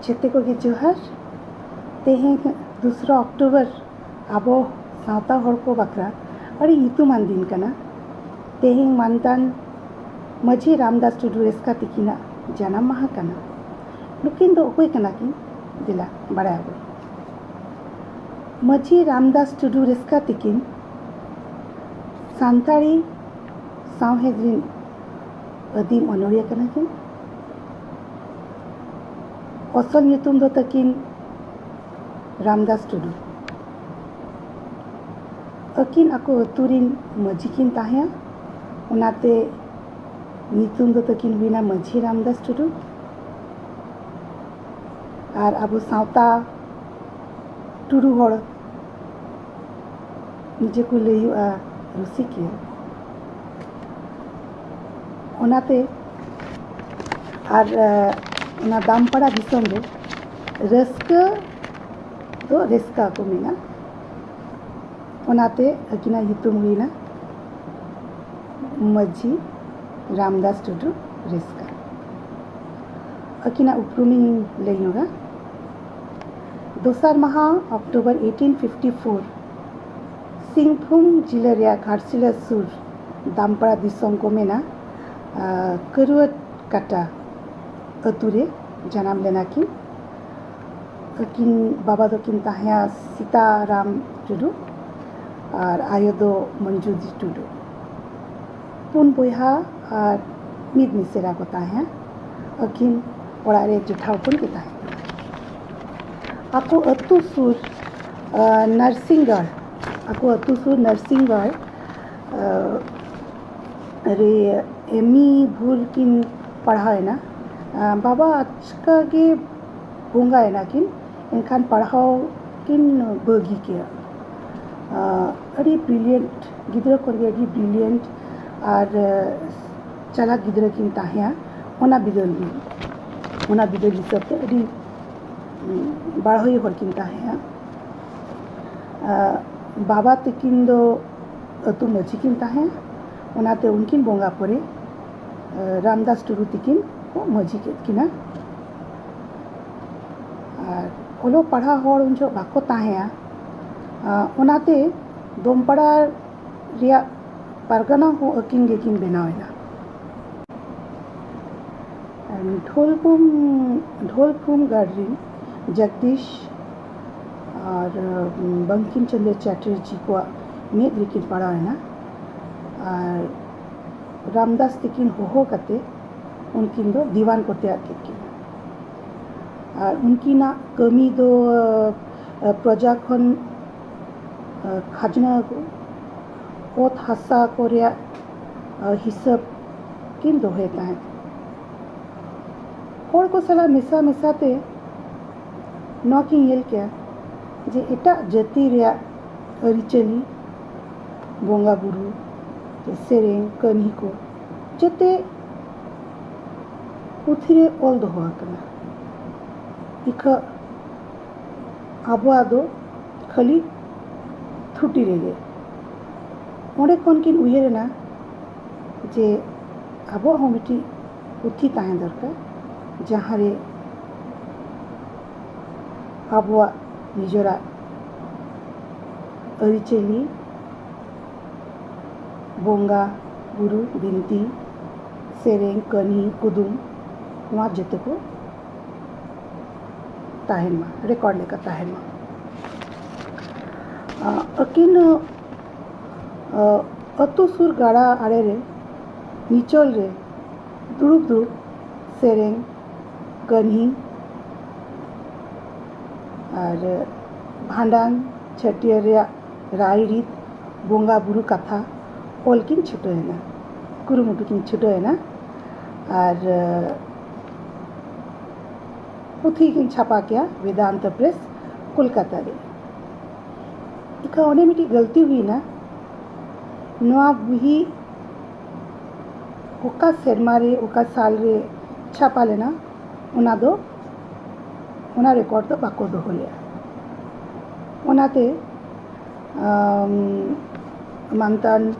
जेते को गे जोहार तेहें 2 अक्टूबर आबो सावता हर को बकरा अड़ी युतुमान दिन कना तेहें मानतान माझी रामदास टुडू रेस्का तिकिना जानाम माहा कना नुकिन दो ओकोय कना किन दिला बड़ा आबो माझी रामदास टुडू रेस्का तिकिन सान्ताड़ी सावहेदरिन अदीम अनोरिया कना किन असल nyutum दो तकिन रामदास टुडू अकिन आको अतुरिन माझी किन ताहेया उनाते nyutum दो तकिन हुईना माझी रामदास टुडू और आबो सावता टुडू हड़ निजे को लैया रुसिकिया उनाते और उना दामपाड़ा दिसम रे रस्का तो रेस्का को मेना उनाते अकिना युतुम हुईना माझी रामदास टुडू रेस्का अकिना उपरुमिंग लैयोगा 2 माह अक्टूबर 1854 सिंहभूम जिला रे घाटशिला सुर दामपाड़ा दिसम को मेना करुवत काटा अतुरे जनाम लेना किन अकिन बाबा दो किन ताहेया सीताराम टुडू और आयो दो मंजूजी टुडू पुन बोहा और मिद मिसेरा को ताहेया अकिन ओड़ा रे जेठावपन के ताहे आको अतु सुर नरसिंहगढ़ आको अतु सुर नरसिंहगढ़ रे एमी भूल किन पढ़ाए ना बाबा आजका के होंगा है ना किन इनखान पढ़ाओ किन बगी के अरे ब्रिलियंट गिद्र को अड़ी ब्रिलियंट और चला गिद्र किन ताहेया ओना बिदल हिसाब अड़ी बाढ़ोई हर किन ताहेया बाबा तकिन दो अतु माझी किन ताहेया ओनाते उनकिन बोंगा परे रामदास टुडू तकिन को माझी के किना और ओलो पढ़ा हर उनजो बाको ताहेया ओनाते दोमपाड़ा रिया पारगाना हो अकिन गे किन बनावेना ढोलपुम गार्डन जगदीश और बंकिम चंद्र चैटर्जी को मेद लेकिन पढ़ा है ना और रामदास तकिन हो कते उनकिन दो दीवान को तैयार किन और उनकी ना कमी दो प्रजा खन खाजना को ओत हासा को रिया हिसाब किन दो हेता है और को सला मिसा मिसाते नौकिन येल क्या जे एटा जाति रिया अरिचली बोंगा बुरु सेरें कन्ही को जते उथिरे ओल दो हुआ करना इखा आबुआ दो खाली थुटी रह गए ओंडे कौन किन उयेर ना जे आबो हो मिटी उथी ताहें दरकार जहाँ रे आबुआ निजरा अरिचली बोंगा बुरु बिनती सेरें कन्ही कुदुम वहाँ जते को ताहेन मा रिकॉर्ड लेकर ताहेन मा अकिन अतु सुर गाड़ा आड़े रे निचल रे दुरुब सेरें कन्ही और भांडान छटियर राय रीत बोंगा बुरु कथा ओल किन छुटो है ना कुरुमुटु किन छुटो है ना और पुथी किन छापा क्या वेदांत प्रेस कोलकाता रे इका ओने मिटी गलती हुई ना नोआ बुही ओका सेरमा रे ओका साल रे छापा लेना उना रिकॉर्ड तो बाको दो हो लिया उनाते मानतान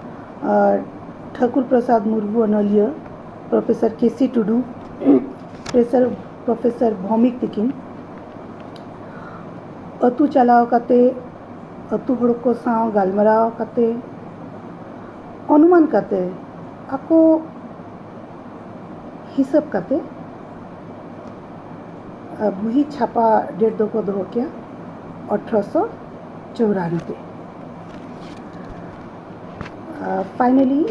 ठाकुर प्रसाद मुर्मू अनलिया प्रोफेसर केसी टुडू प्रोफेसर भौमिक तिकिन ᱟᱹᱛᱩ ᱪᱟᱞᱟᱣ ᱠᱟᱛᱮ ᱟᱹᱛᱩ ᱦᱚᱲ ᱠᱚ ᱥᱟᱶ ᱜᱟᱞᱢᱟᱨᱟᱣ ᱠᱟᱛᱮ ᱚᱱᱩᱢᱟᱱ ᱠᱟᱛᱮ ᱟᱠᱚ हिसाब करते बुही छापा डेट दो को दो किया 1894. Finally,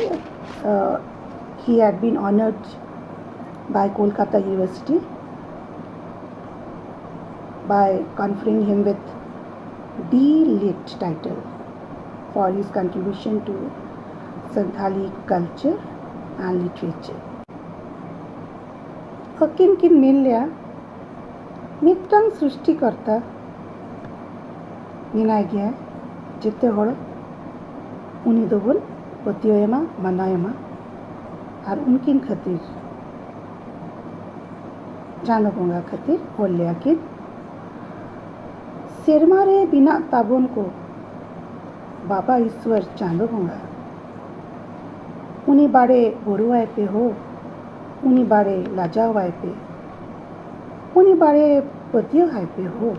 he had been honored by Kolkata University by conferring him with D.Lit title for his contribution to Santhali culture and literature. किन किन मेन लिया मिट्टन सृष्टिकर्ता मिनाय गया जिते हड़ उनी दोबन पतियोयमा मनायमा और उनकिन खातिर चांदो बोंगा खातिर और लिया कि सेरमारे बिना ताबन को बाबा ईश्वर चांदो बोंगा उनी बारे बोरुआए पे हो उनी बारे लाजाव आए पे उनी बारे पतियो हाय पे हो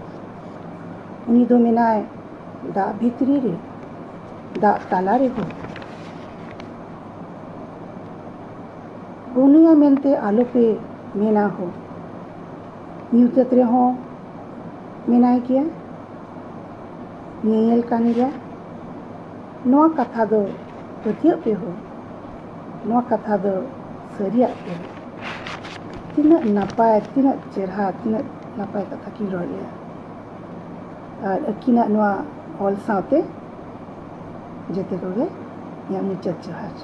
उनी दो मिनाय दा भीतरी रे दा ताला रे हो बुनिया मेनते आलो पे मेना हो न्यूतत रे हो मेनाय किया नियल कान गया नोआ कथा दो पतियो पे हो नोआ कथा दो सरिया पे तीना नापाय तीना चेहरा तीना नापाय कथा की रोल लिया और अकिना नोआ ऑल साथे जेते कोगे या मुचत जोहार।